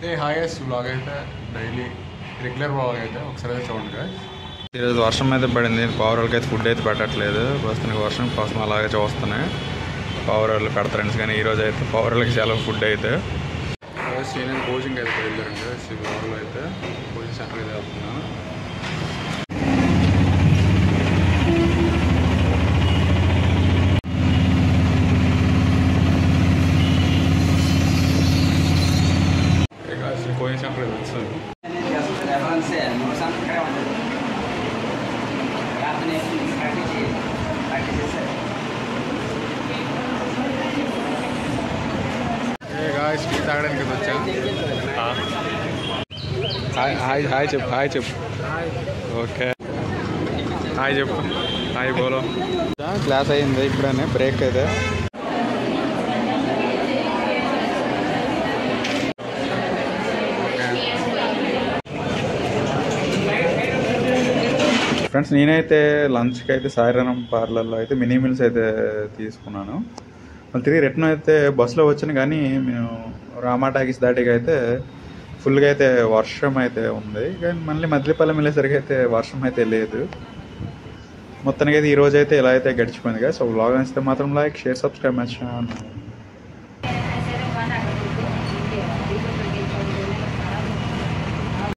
Hi guys, vlog అయితే daily regular vlog అయితే ఒకసారి అయితే చూడండి గైస్. ఈరోజు వర్షం అయితే పడింది. పావురాలకి అయితే ఫుడ్ అయితే పెట్టట్లేదు. ప్రస్తుతానికి వర్షం కోసం అలాగే చూస్తున్నాయి. పావురాలు పెడతారండి, కానీ ఈరోజు అయితే పావురాలకి చాలా ఫుడ్ అయితే నేను కోచింగ్ అయితే వెళ్ళారండి గైస్. ఈ వ్లాగ్లో అయితే కోచింగ్ సెంటర్ అయితే వెళ్తున్నాను. కోచింగ్ సెంటర్ అయితే వచ్చాను. టీ తాగడానికి వచ్చా. హాయ్ హాయ్ చెప్పు, హాయ్ చెప్పు. ఓకే, హాయ్ చెప్పు, హాయ్ బోలో. క్లాస్ అయింది ఇప్పుడనే, బ్రేక్ అయితే. ఫ్రెండ్స్, నేనైతే లంచ్కి అయితే సాయిరామ్ పార్లర్లో అయితే మినీ మీల్స్ అయితే తీసుకున్నాను. మళ్ళీ తిరిగి రిటర్న్ అయితే బస్సులో వచ్చాను, కానీ మేము రామా టాకీస్ దాటికి అయితే ఫుల్గా అయితే వర్షం అయితే ఉంది. కానీ మళ్ళీ మద్దిపాలెం వెళ్ళేసరికి అయితే వర్షం అయితే లేదు. మొత్తానికి అయితే ఈరోజు అయితే ఇలా అయితే గడిచిపోయింది కదా. సో వ్లాగ్ నచ్చితే మాత్రం like, share, subscribe my channel.